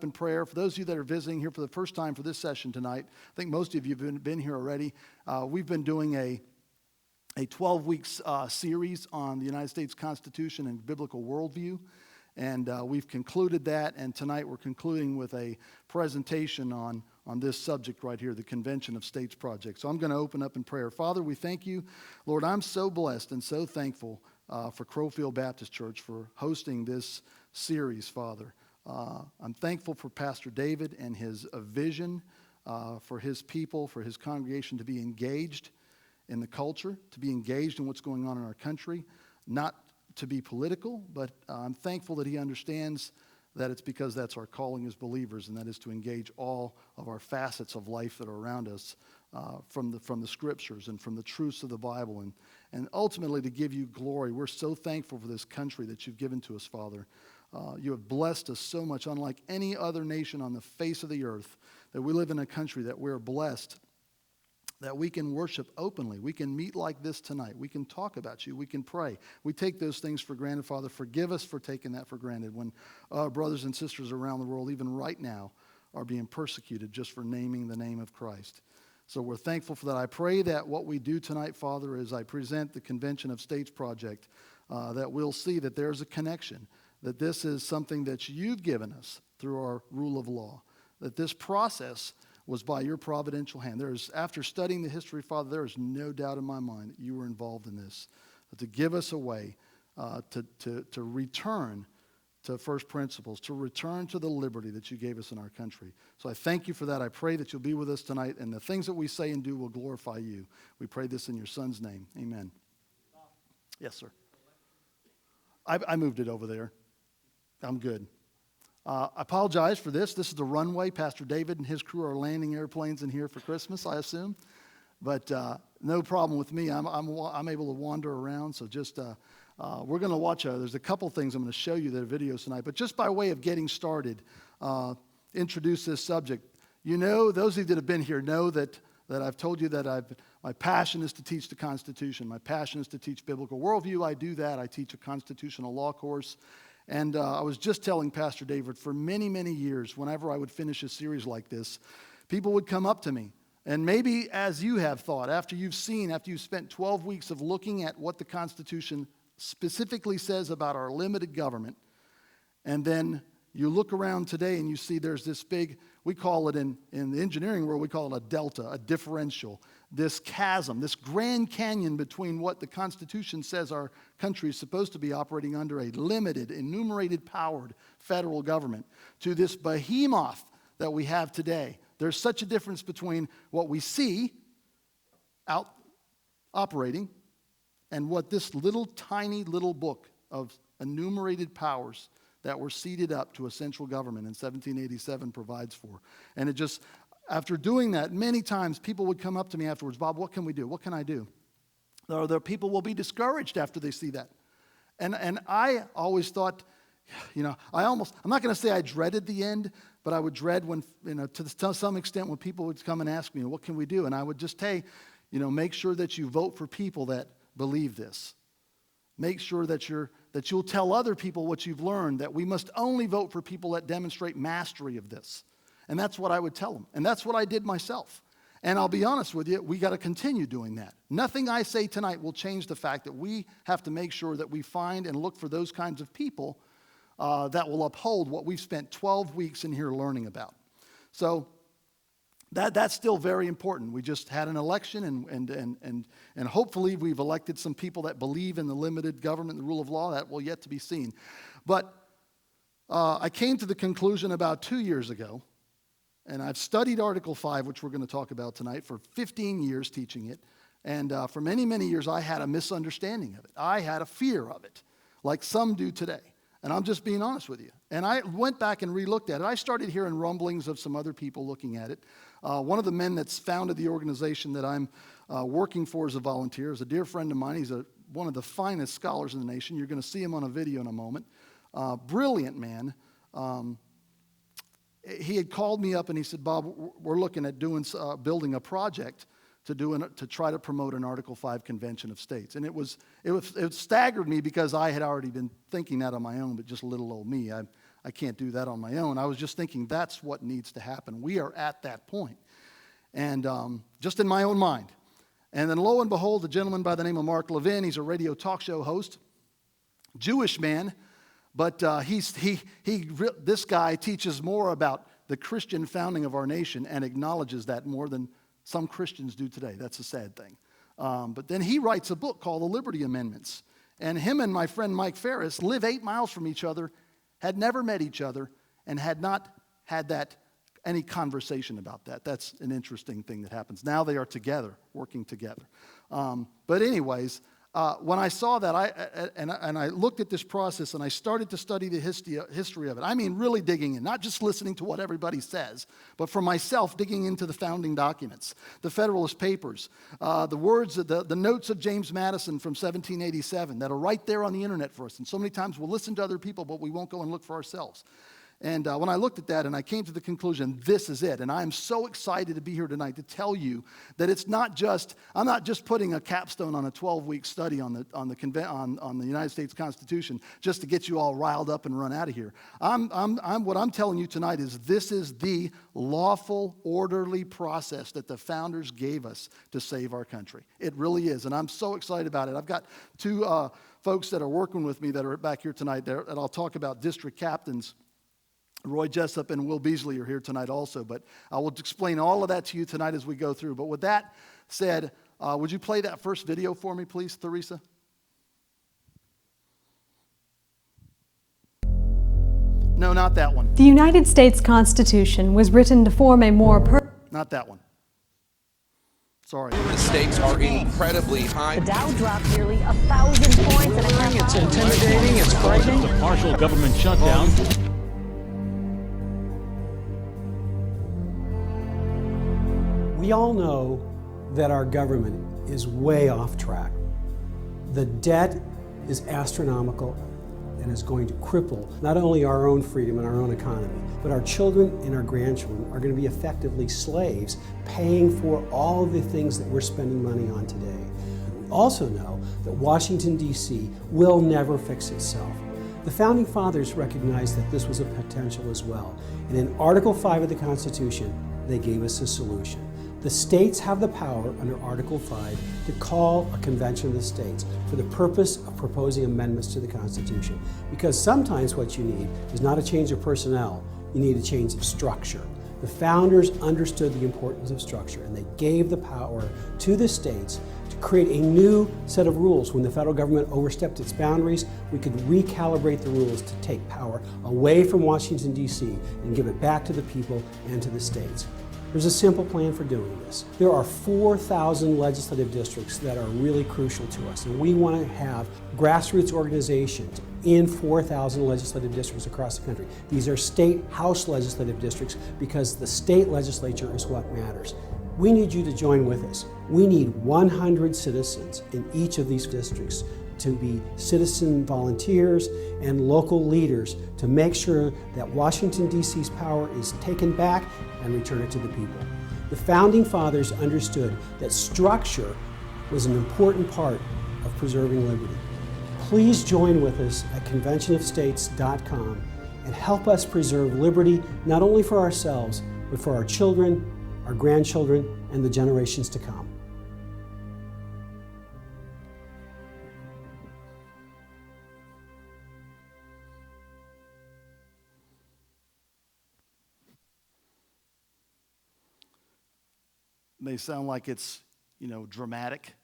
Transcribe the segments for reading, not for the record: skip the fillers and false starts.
up in prayer. For those of you that are visiting here for the first time for this session tonight, I think most of you have been here already. We've been doing a 12-week series on the United States Constitution and biblical worldview. And we've concluded that, and tonight we're concluding with a presentation on this subject right here, the Convention of States Project. So I'm going to open up in prayer. Father, we thank you. Lord, I'm so blessed and so thankful for Crowfield Baptist Church for hosting this series, Father. I'm thankful for Pastor David and his vision for his people, for his congregation to be engaged in the culture, to be engaged in what's going on in our country, not to be political, but I'm thankful that he understands that it's because that's our calling as believers, and that is to engage all of our facets of life that are around us from the scriptures and from the truths of the Bible, and ultimately to give you glory. We're so thankful for this country that you've given to us, Father. You have blessed us so much, unlike any other nation on the face of the earth, that we live in a country that we're blessed, that we can worship openly. We can meet like this tonight. We can talk about you. We can pray. We take those things for granted, Father. Forgive us for taking that for granted when our brothers and sisters around the world, even right now, are being persecuted just for naming the name of Christ. So we're thankful for that. I pray that what we do tonight, Father, as I present the Convention of States Project, that we'll see that there's a connection, that this is something that you've given us through our rule of law, that this process was by your providential hand. After studying the history, Father, there is no doubt in my mind that you were involved in this, to give us a way to return to first principles, to return to the liberty that you gave us in our country. So I thank you for that. I pray that you'll be with us tonight, and the things that we say and do will glorify you. We pray this in your Son's name. Amen. Yes, sir. I moved it over there. I'm good. I apologize for this. This is the runway. Pastor David and his crew are landing airplanes in here for Christmas, I assume. But no problem with me. I'm able to wander around. So just we're going to watch. There's a couple things I'm going to show you that are videos tonight. But just by way of getting started, introduce this subject. You know, those of you that have been here know that I've told you that my passion is to teach the Constitution. My passion is to teach biblical worldview. I do that. I teach a constitutional law course. And I was just telling Pastor David, for many, many years, whenever I would finish a series like this, people would come up to me. And maybe as you have thought, after you've spent 12 weeks of looking at what the Constitution specifically says about our limited government, and then you look around today and you see there's this big, we call it in the engineering world, we call it a delta, a differential, this chasm, this Grand Canyon between what the Constitution says our country is supposed to be operating under, a limited, enumerated, powered federal government, to this behemoth that we have today. There's such a difference between what we see out operating and what this little tiny little book of enumerated powers that were ceded up to a central government in 1787 provides for. And it just, after doing that, many times people would come up to me afterwards, Bob, what can we do? What can I do? There people will be discouraged after they see that. And I always thought, I'm not going to say I dreaded the end, but I would dread when, to some extent, when people would come and ask me, what can we do? And I would just say, make sure that you vote for people that believe this. Make sure that you'll tell other people what you've learned, that we must only vote for people that demonstrate mastery of this. And that's what I would tell them. And that's what I did myself. And I'll be honest with you, we got to continue doing that. Nothing I say tonight will change the fact that we have to make sure that we find and look for those kinds of people that will uphold what we've spent 12 weeks in here learning about. So that's still very important. We just had an election, and hopefully we've elected some people that believe in the limited government and the rule of law. That will yet to be seen. But I came to the conclusion about 2 years ago, and I've studied Article 5, which we're going to talk about tonight, for 15 years teaching it. And for many, many years, I had a misunderstanding of it. I had a fear of it, like some do today. And I'm just being honest with you. And I went back and re-looked at it. I started hearing rumblings of some other people looking at it. One of the men that's founded the organization that I'm working for as a volunteer is a dear friend of mine. He's one of the finest scholars in the nation. You're going to see him on a video in a moment. Brilliant man. He had called me up and he said, Bob, we're looking at building a project to try to promote an Article 5 Convention of States. And it staggered me because I had already been thinking that on my own, but just little old me. I can't do that on my own. I was just thinking that's what needs to happen. We are at that point. And just in my own mind. And then lo and behold, a gentleman by the name of Mark Levin, he's a radio talk show host, Jewish man, but this guy teaches more about the Christian founding of our nation and acknowledges that more than some Christians do today. That's a sad thing. But then he writes a book called The Liberty Amendments. And him and my friend Mike Ferris live 8 miles from each other, had never met each other, and had not had any conversation about that. That's an interesting thing that happens. Now they are together, working together. But anyways, when I saw that, I looked at this process and I started to study the history of it. I mean, really digging in, not just listening to what everybody says, but for myself, digging into the founding documents, the Federalist Papers, the words, the notes of James Madison from 1787 that are right there on the internet for us. And so many times we'll listen to other people, but we won't go and look for ourselves. And when I looked at that and I came to the conclusion, this is it. And I am so excited to be here tonight to tell you that it's not just, I'm not just putting a capstone on a 12-week study on the United States Constitution just to get you all riled up and run out of here. What I'm telling you tonight is this is the lawful, orderly process that the founders gave us to save our country. It really is. And I'm so excited about it. I've got two folks that are working with me that are back here tonight that I'll talk about, district captains. Roy Jessup and Will Beasley are here tonight also, but I will explain all of that to you tonight as we go through. But with that said, would you play that first video for me, please, Theresa? No, not that one. The United States Constitution was written to form a more Not that one. Sorry. The stakes are incredibly high. The Dow dropped nearly 1,000 points and a half. It's intimidating, it's frightening. A partial government shutdown. We all know that our government is way off track. The debt is astronomical and is going to cripple not only our own freedom and our own economy, but our children and our grandchildren are going to be effectively slaves paying for all the things that we're spending money on today. We also know that Washington, D.C. will never fix itself. The Founding Fathers recognized that this was a potential as well. And in Article 5 of the Constitution, they gave us a solution. The states have the power under Article 5 to call a convention of the states for the purpose of proposing amendments to the Constitution. Because sometimes what you need is not a change of personnel, you need a change of structure. The founders understood the importance of structure and they gave the power to the states to create a new set of rules. When the federal government overstepped its boundaries, we could recalibrate the rules to take power away from Washington, D.C. and give it back to the people and to the states. There's a simple plan for doing this. There are 4,000 legislative districts that are really crucial to us, and we want to have grassroots organizations in 4,000 legislative districts across the country. These are state house legislative districts because the state legislature is what matters. We need you to join with us. We need 100 citizens in each of these districts to be citizen volunteers and local leaders to make sure that Washington, D.C.'s power is taken back and returned to the people. The Founding Fathers understood that structure was an important part of preserving liberty. Please join with us at conventionofstates.com and help us preserve liberty not only for ourselves, but for our children, our grandchildren, and the generations to come. May sound like it's, dramatic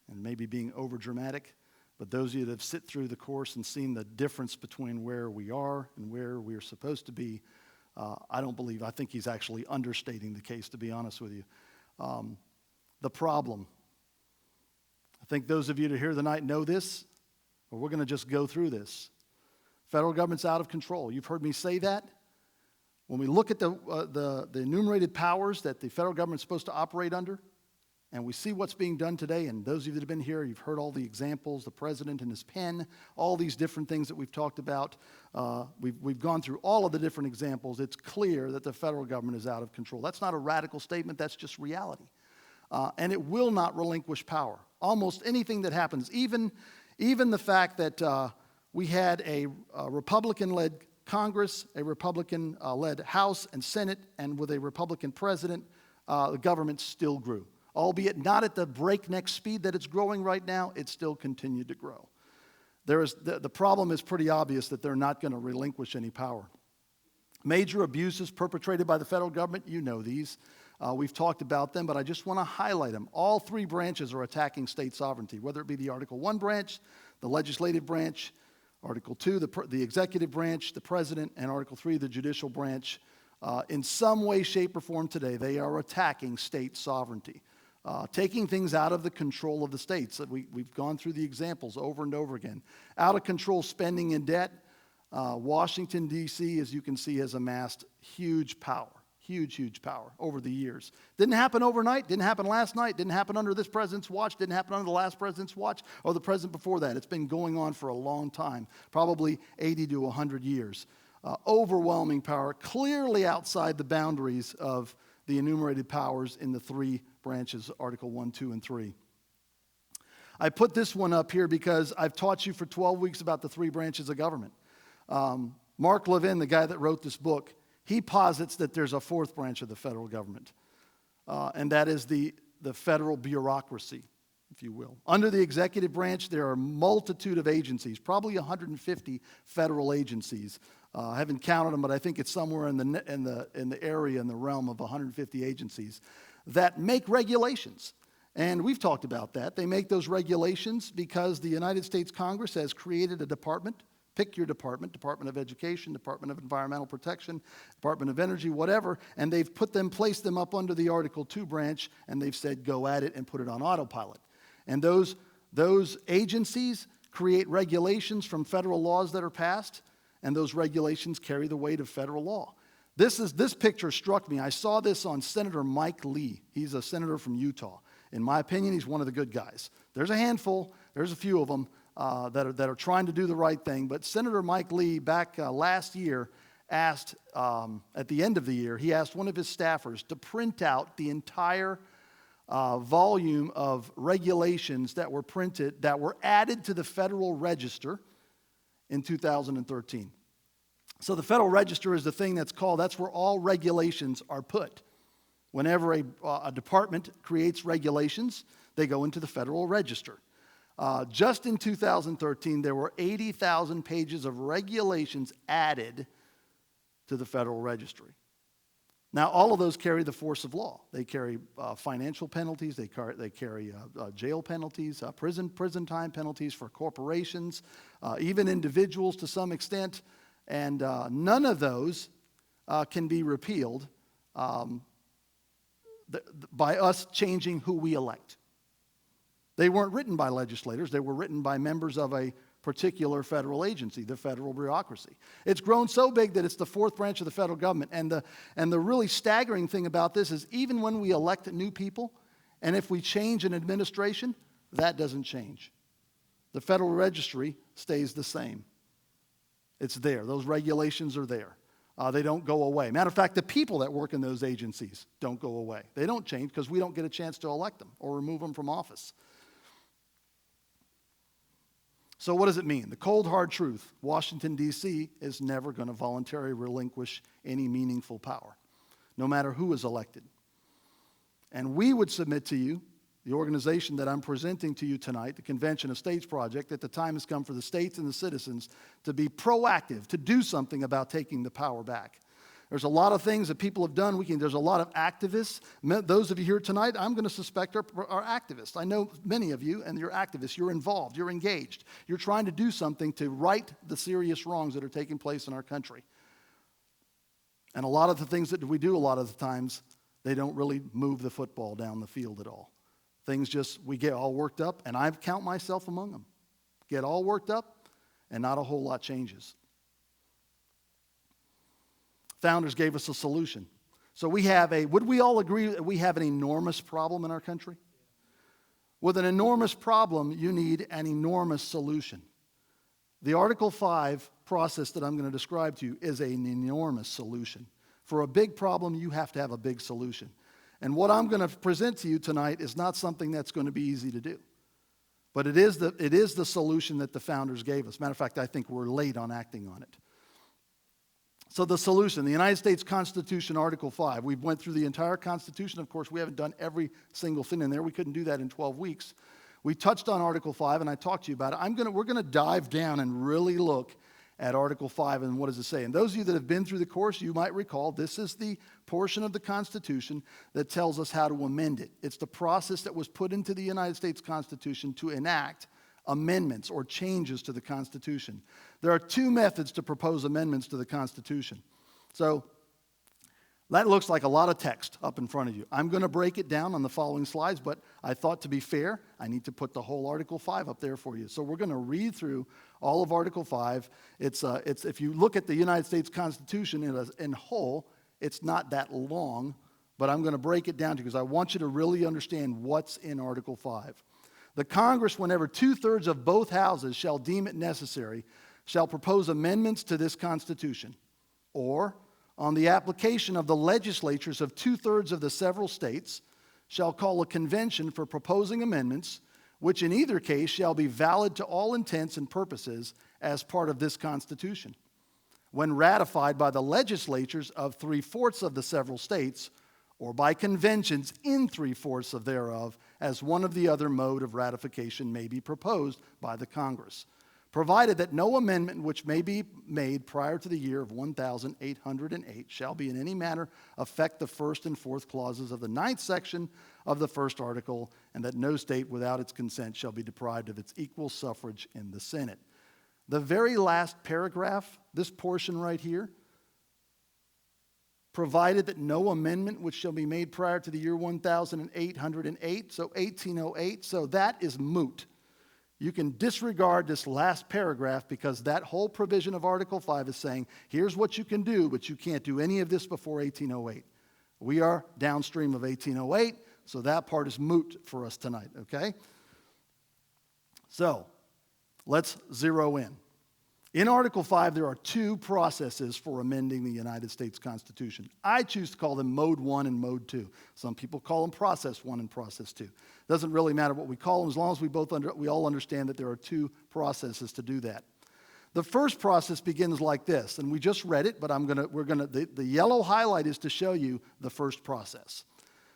and maybe being over dramatic, but those of you that have sit through the course and seen the difference between where we are and where we're supposed to be, I think he's actually understating the case, to be honest with you. The problem, I think those of you that are here tonight know this, but we're going to just go through this. Federal government's out of control. You've heard me say that. When we look at the enumerated powers that the federal government's supposed to operate under, and we see what's being done today, and those of you that have been here, you've heard all the examples, the president and his pen, all these different things that we've talked about. We've gone through all of the different examples. It's clear that the federal government is out of control. That's not a radical statement, that's just reality. And it will not relinquish power. Almost anything that happens, even the fact that we had a Republican-led Congress, a Republican-led House and Senate, and with a Republican president, the government still grew. Albeit not at the breakneck speed that it's growing right now, it still continued to grow. The problem is pretty obvious that they're not going to relinquish any power. Major abuses perpetrated by the federal government, you know these. We've talked about them, but I just want to highlight them. All three branches are attacking state sovereignty, whether it be the Article 1 branch, the legislative branch, Article 2, the executive branch, the president, and Article 3, the judicial branch. In some way, shape, or form today, they are attacking state sovereignty, taking things out of the control of the states. We've gone through the examples over and over again. Out of control spending and debt. Washington, D.C., as you can see, has amassed huge power. Huge power over the years. Didn't happen overnight, didn't happen last night, didn't happen under this president's watch, didn't happen under the last president's watch, or the president before that. It's been going on for a long time, probably 80 to 100 years. Overwhelming power, clearly outside the boundaries of the enumerated powers in the three branches, Article 1, 2, and 3. I put this one up here because I've taught you for 12 weeks about the three branches of government. Mark Levin, the guy that wrote this book, he posits that there's a fourth branch of the federal government, and that is the federal bureaucracy, if you will. Under the executive branch, there are a multitude of agencies, probably 150 federal agencies. I haven't counted them, but I think it's somewhere in the area, in the realm of 150 agencies that make regulations. And we've talked about that. They make those regulations because the United States Congress has created a department. Pick your department, Department of Education, Department of Environmental Protection, Department of Energy, whatever, and they've placed them up under the Article 2 branch, and they've said, go at it and put it on autopilot. And those agencies create regulations from federal laws that are passed, and those regulations carry the weight of federal law. This picture struck me. I saw this on Senator Mike Lee. He's a senator from Utah. In my opinion, he's one of the good guys. There's a handful, there's a few of them, that are trying to do the right thing. But Senator Mike Lee, back last year, asked, at the end of the year, he asked one of his staffers to print out the entire volume of regulations that were printed, that were added to the Federal Register in 2013. So the Federal Register is the thing that's where all regulations are put. Whenever a department creates regulations, they go into the Federal Register. Just in 2013, there were 80,000 pages of regulations added to the Federal Registry. Now, all of those carry the force of law. They carry financial penalties. They carry jail penalties, prison time penalties for corporations, even individuals to some extent. And none of those can be repealed by us changing who we elect. They weren't written by legislators. They were written by members of a particular federal agency, the federal bureaucracy. It's grown so big that it's the fourth branch of the federal government. And the really staggering thing about this is even when we elect new people, and if we change an administration, that doesn't change. The Federal Registry stays the same. It's there. Those regulations are there. They don't go away. Matter of fact, the people that work in those agencies don't go away. They don't change because we don't get a chance to elect them or remove them from office. So what does it mean? The cold, hard truth, Washington, D.C. is never going to voluntarily relinquish any meaningful power, no matter who is elected. And we would submit to you, the organization that I'm presenting to you tonight, the Convention of States Project, that the time has come for the states and the citizens to be proactive, to do something about taking the power back. There's a lot of things that people have done. There's a lot of activists. Those of you here tonight, I'm going to suspect are activists. I know many of you, and you're activists. You're involved. You're engaged. You're trying to do something to right the serious wrongs that are taking place in our country. And a lot of the things that we do a lot of the times, they don't really move the football down the field at all. We get all worked up, and I count myself among them. Get all worked up, and not a whole lot changes. Founders gave us a solution. So would we all agree that we have an enormous problem in our country? With an enormous problem, you need an enormous solution. The Article 5 process that I'm going to describe to you is an enormous solution. For a big problem, you have to have a big solution. And what I'm going to present to you tonight is not something that's going to be easy to do. But it is the solution that the founders gave us. Matter of fact, I think we're late on acting on it. So the solution, the United States Constitution, Article 5. We went through the entire Constitution. Of course, we haven't done every single thing in there. We couldn't do that in 12 weeks. We touched on Article 5, and I talked to you about it. We're going to dive down and really look at Article 5 and what does it say. And those of you that have been through the course, you might recall this is the portion of the Constitution that tells us how to amend it. It's the process that was put into the United States Constitution to enact amendments or changes to the Constitution. There are two methods to propose amendments to the Constitution. So that looks like a lot of text up in front of you. I'm going to break it down on the following slides, but I thought to be fair, I need to put the whole Article 5 up there for you. So we're going to read through all of Article 5. It's if you look at the United States Constitution in whole, it's not that long, but I'm going to break it down to you because I want you to really understand what's in Article 5. The Congress, whenever 2/3 of both houses shall deem it necessary, shall propose amendments to this Constitution, or on the application of the legislatures of 2/3 of the several states, shall call a convention for proposing amendments, which in either case shall be valid to all intents and purposes as part of this Constitution. When ratified by the legislatures of 3/4 of the several states, or by conventions in 3/4 of thereof, as one of the other mode of ratification may be proposed by the Congress, provided that no amendment which may be made prior to the year of 1808 shall be in any manner affect the first and fourth clauses of the 9th section of the first article, and that no state without its consent shall be deprived of its equal suffrage in the Senate. The very last paragraph, this portion right here, provided that no amendment which shall be made prior to the year 1808, so 1808, so that is moot. You can disregard this last paragraph because that whole provision of Article 5 is saying, here's what you can do, but you can't do any of this before 1808. We are downstream of 1808, so that part is moot for us tonight, okay? So, let's zero in. In Article 5, there are two processes for amending the United States Constitution. I choose to call them Mode 1 and Mode 2. Some people call them Process 1 and Process 2. Doesn't really matter what we call them as long as we all understand that there are two processes to do that. The first process begins like this, and we just read it, but the yellow highlight is to show you the first process.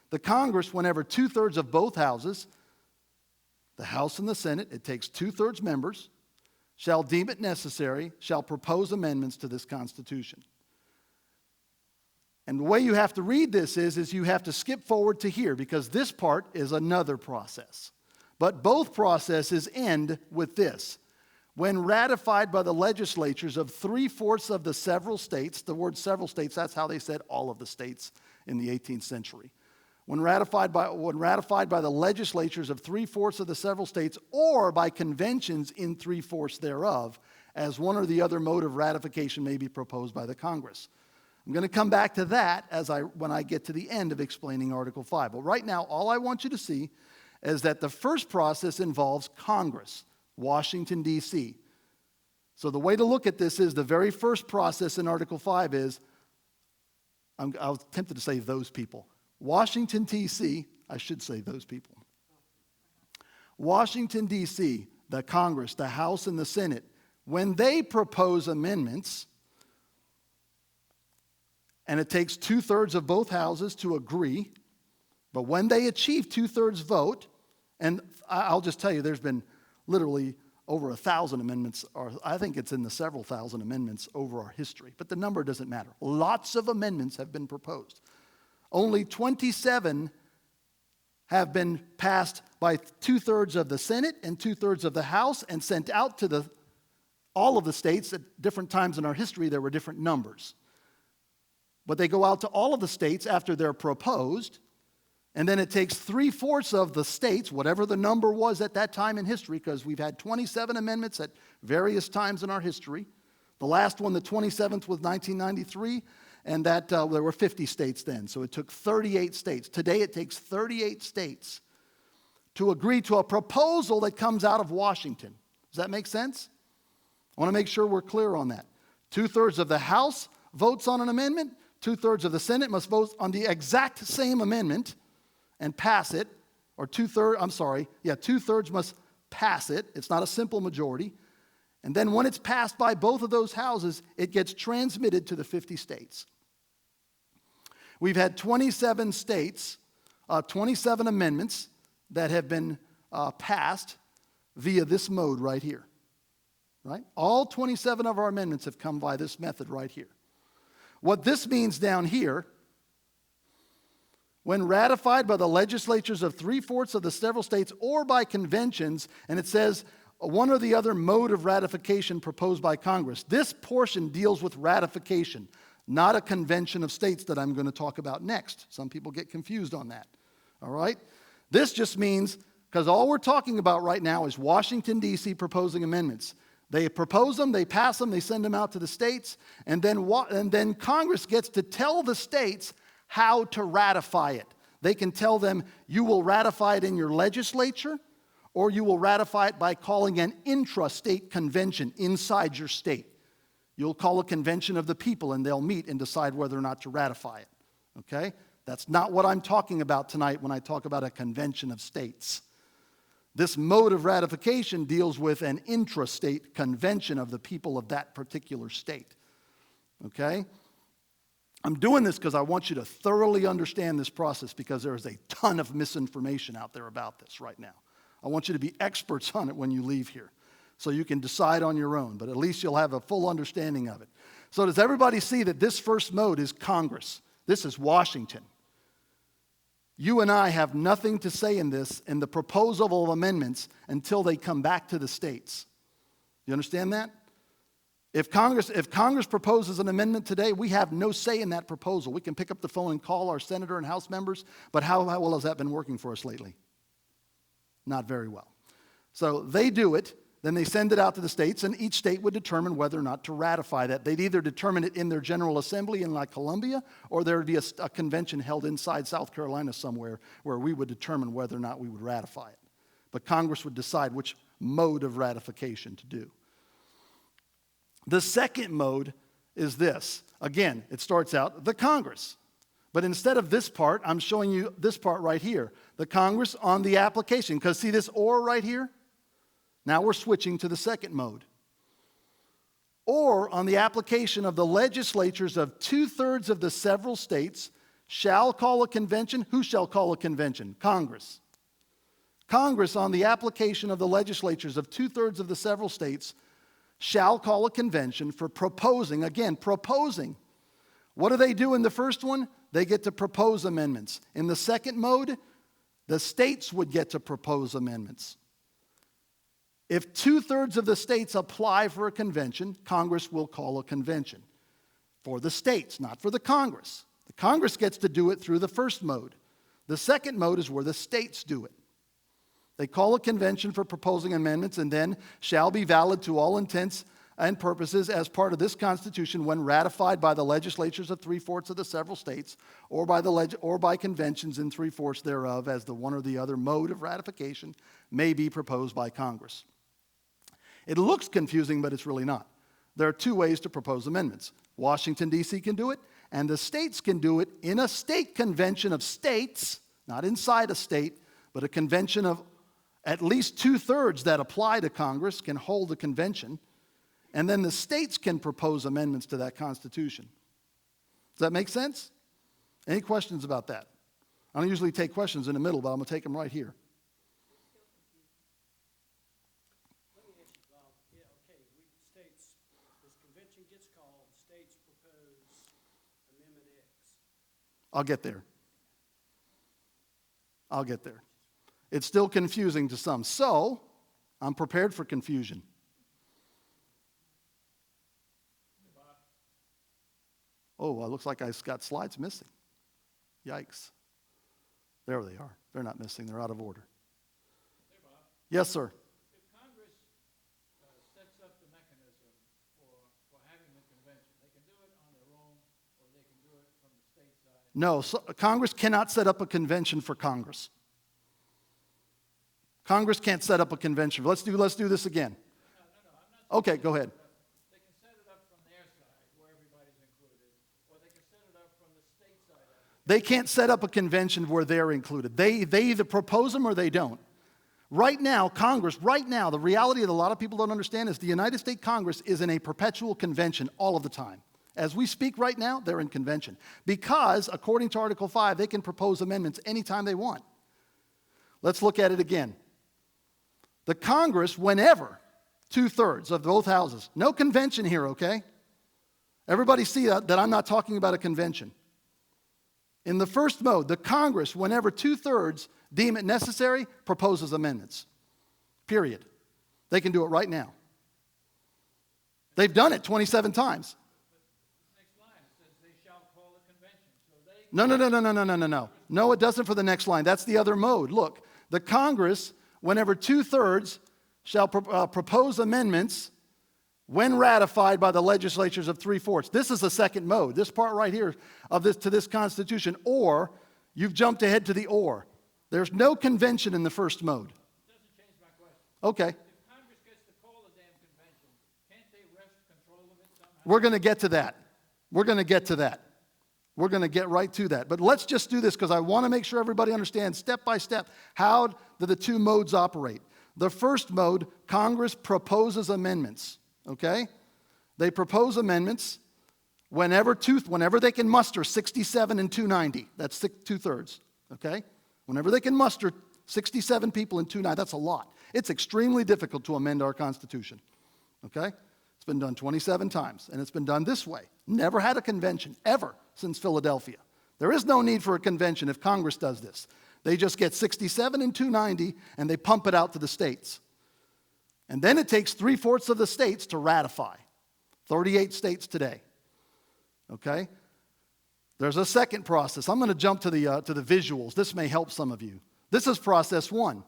The Congress, whenever 2/3 of both houses, the House and the Senate, it takes 2/3 members, shall deem it necessary, shall propose amendments to this Constitution. And the way you have to read this is you have to skip forward to here because this part is another process. But both processes end with this. When ratified by the legislatures of 3/4 of the several states, the word several states, that's how they said all of the states in the 18th century. When ratified by the legislatures of 3/4 of the several states or by conventions in 3/4 thereof, as one or the other mode of ratification may be proposed by the Congress. I'm going to come back to that when I get to the end of explaining Article 5. But right now, all I want you to see is that the first process involves Congress, Washington, D.C. So the way to look at this is the very first process in Article 5 is, I was tempted to say those people. Washington, D.C., I should say those people. Washington, D.C., the Congress, the House, and the Senate, when they propose amendments, and it takes 2/3 of both houses to agree, but when they achieve 2/3 vote, and I'll just tell you, there's been literally over 1,000 amendments, or I think it's in the several thousand amendments over our history, but the number doesn't matter. Lots of amendments have been proposed. Only 27 have been passed by 2/3 of the Senate and 2/3 of the House and sent out to all of the states. At different times in our history, there were different numbers. But they go out to all of the states after they're proposed, and then it takes 3/4 of the states, whatever the number was at that time in history, because we've had 27 amendments at various times in our history. The last one, the 27th, was 1993. And that there were 50 states then, so it took 38 states. Today it takes 38 states to agree to a proposal that comes out of Washington. Does that make sense? I want to make sure we're clear on that. 2/3 of the House votes on an amendment. 2/3 of the Senate must vote on the exact same amendment and pass it. Or 2/3 must pass it. It's not a simple majority. And then when it's passed by both of those houses, it gets transmitted to the 50 states. We've had 27 states, 27 amendments that have been passed via this mode right here. Right? All 27 of our amendments have come by this method right here. What this means down here, when ratified by the legislatures of 3/4 of the several states or by conventions, and it says one or the other mode of ratification proposed by Congress. This portion deals with ratification, not a convention of states that I'm going to talk about next. Some people get confused on that. All right? This just means, because all we're talking about right now is Washington, D.C. proposing amendments. They propose them, they pass them, they send them out to the states, and then Congress gets to tell the states how to ratify it. They can tell them, you will ratify it in your legislature, or you will ratify it by calling an intra-state convention inside your state. You'll call a convention of the people, and they'll meet and decide whether or not to ratify it. Okay? That's not what I'm talking about tonight when I talk about a convention of states. This mode of ratification deals with an intra-state convention of the people of that particular state. Okay? I'm doing this because I want you to thoroughly understand this process, because there is a ton of misinformation out there about this right now. I want you to be experts on it when you leave here, so you can decide on your own, but at least you'll have a full understanding of it. So does everybody see that this first mode is Congress? This is Washington. You and I have nothing to say in this, in the proposal of amendments, until they come back to the states. You understand that? If Congress proposes an amendment today, we have no say in that proposal. We can pick up the phone and call our senator and House members, but how well has that been working for us lately? Not very well. So they do it, then they send it out to the states, and each state would determine whether or not to ratify that. They'd either determine it in their General Assembly in like Columbia, or there would be a convention held inside South Carolina somewhere where we would determine whether or not we would ratify it. But Congress would decide which mode of ratification to do. The second mode is this. Again, it starts out the Congress. But instead of this part, I'm showing you this part right here. The Congress on the application. Because see this or right here? Now we're switching to the second mode. Or on the application of the legislatures of 2/3 of the several states shall call a convention. Who shall call a convention? Congress. Congress on the application of the legislatures of 2/3 of the several states shall call a convention for proposing. Again, proposing. What do they do in the first one? They get to propose amendments. In the second mode, the states would get to propose amendments. If 2/3 of the states apply for a convention, Congress will call a convention. For the states, not for the Congress. The Congress gets to do it through the first mode. The second mode is where the states do it. They call a convention for proposing amendments, and then shall be valid to all intents and purposes as part of this Constitution when ratified by the legislatures of 3/4 of the several states, or by conventions in 3/4 thereof, as the one or the other mode of ratification may be proposed by Congress. It looks confusing, but it's really not. There are two ways to propose amendments. Washington, D.C. can do it, and the states can do it in a state convention of states, not inside a state, but a convention of at least 2/3 that apply to Congress can hold a convention, and then the states can propose amendments to that Constitution. Does that make sense? Any questions about that? I don't usually take questions in the middle, but I'm going to take them right here. I'll get there. It's still confusing to some. So, I'm prepared for confusion. Oh, it looks like I've got slides missing. Yikes. There they are. They're not missing. They're out of order. Hey, Bob. Yes, sir. If Congress sets up the mechanism for having the convention, they can do it on their own, or they can do it from the state side? No, Congress cannot set up a convention for Congress. Congress can't set up a convention. Let's do this again. No, I'm not. Okay, go ahead. They can set it up from their side, where everybody's included, or they can set it up from the state side. They can't set up a convention where they're included. They either propose them or they don't. Right now, Congress, right now, the reality that a lot of people don't understand is the United States Congress is in a perpetual convention all of the time. As we speak right now, they're in convention. Because, according to Article 5, they can propose amendments anytime they want. Let's look at it again. The Congress, whenever, 2/3 of both houses, no convention here, okay? Everybody see that I'm not talking about a convention. In the first mode, the Congress, whenever 2/3 deem it necessary, proposes amendments. Period. They can do it right now. They've done it 27 times. Next line, it says they shall call a convention. So they No. No, it doesn't for the next line. That's the other mode. Look, the Congress, whenever 2/3 shall propose amendments when ratified by the legislatures of 3/4. This is the second mode. This part right here of this to this Constitution. Or, you've jumped ahead to the or. There's no convention in the first mode. doesn't change my question. Okay. If Congress gets to call a damn convention, can't they wrest control of it somehow? We're going to get to that. We're going to get to that. We're going to get right to that. But let's just do this because I want to make sure everybody understands step by step how do the two modes operate. The first mode, Congress proposes amendments. Okay? They propose amendments whenever they can muster 67 and 290. That's 2/3. Okay? Whenever they can muster 67 people and 290, that's a lot. It's extremely difficult to amend our Constitution. Okay? It's been done 27 times, and it's been done this way. Never had a convention, ever, since Philadelphia. There is no need for a convention if Congress does this. They just get 67 and 290, and they pump it out to the states. And then it takes 3/4 of the states to ratify. 38 states today. Okay? There's a second process. I'm going to jump to the visuals. This may help some of you. This is process one.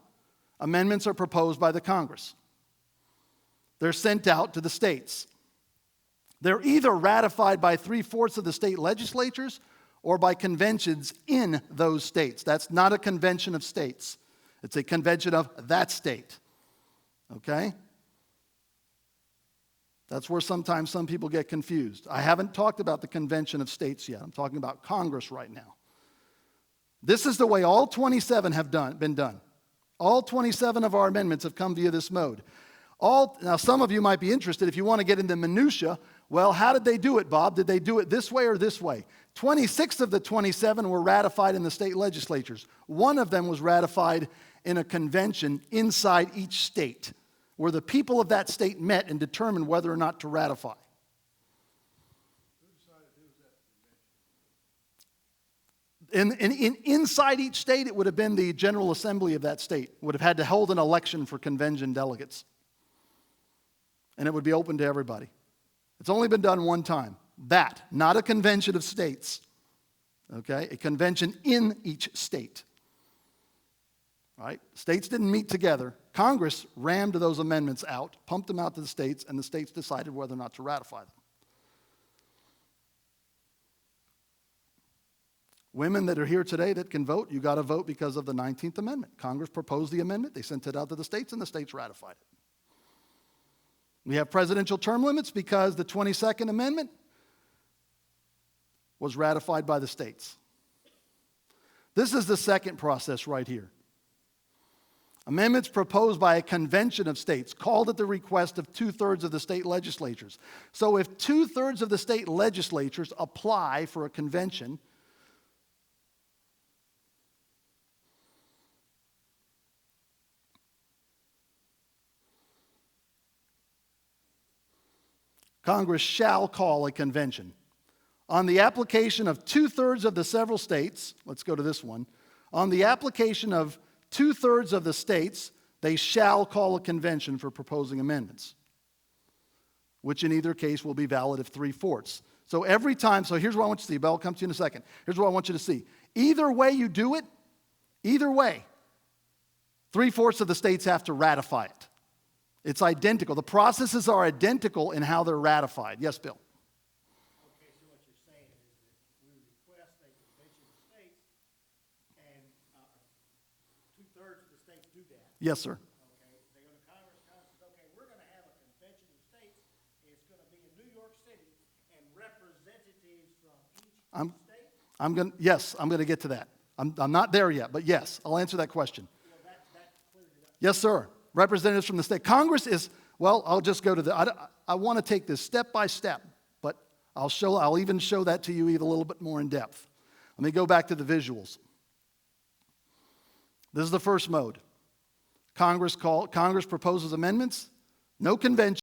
Amendments are proposed by the Congress. They're sent out to the states. They're either ratified by 3/4 of the state legislatures or by conventions in those states. That's not a convention of states. It's a convention of that state. Okay? That's where sometimes some people get confused. I haven't talked about the convention of states yet. I'm talking about Congress right now. This is the way all 27 have been done. All 27 of our amendments have come via this mode. Now, some of you might be interested if you want to get into minutia. Well, how did they do it, Bob? Did they do it this way or this way? 26 of the 27 were ratified in the state legislatures. One of them was ratified in a convention inside each state, where the people of that state met and determined whether or not to ratify. Inside each state, it would have been the General Assembly of that state, would have had to hold an election for convention delegates. And it would be open to everybody. It's only been done one time. That, not a convention of states. Okay? A convention in each state. Right? States didn't meet together. Congress rammed those amendments out, pumped them out to the states, and the states decided whether or not to ratify them. Women that are here today that can vote, you got to vote because of the 19th Amendment. Congress proposed the amendment, they sent it out to the states, and the states ratified it. We have presidential term limits because the 22nd Amendment was ratified by the states. This is the second process right here. Amendments proposed by a convention of states, called at the request of 2/3 of the state legislatures. So if 2/3 of the state legislatures apply for a convention, Congress shall call a convention. On the application of 2/3 of the several states, let's go to this one. On the application of 2/3 of the states, they shall call a convention for proposing amendments, which in either case will be valid if 3/4. So every time, so here's what I want you to see. Bell, come to you in a second. Here's what I want you to see. Either way you do it, either way, 3/4 of the states have to ratify it. It's identical. The processes are identical in how they're ratified. Yes, Bill? Okay, so what you're saying is that we request a convention of states, and 2/3 of the states do that. Yes, sir. Okay, they go to Congress, Congress says, okay, we're going to have a convention of states. It's going to be in New York City, and representatives from each state. I'm going to get to that. I'm not there yet, but yes, I'll answer that question. Well, that clears it up Yes, sir. Representatives from the state. Congress is, well, I'll just go to the, I want to take this step by step, but I'll even show that to you even a little bit more in depth. Let me go back to the visuals. This is the first mode. Congress proposes amendments, no convention.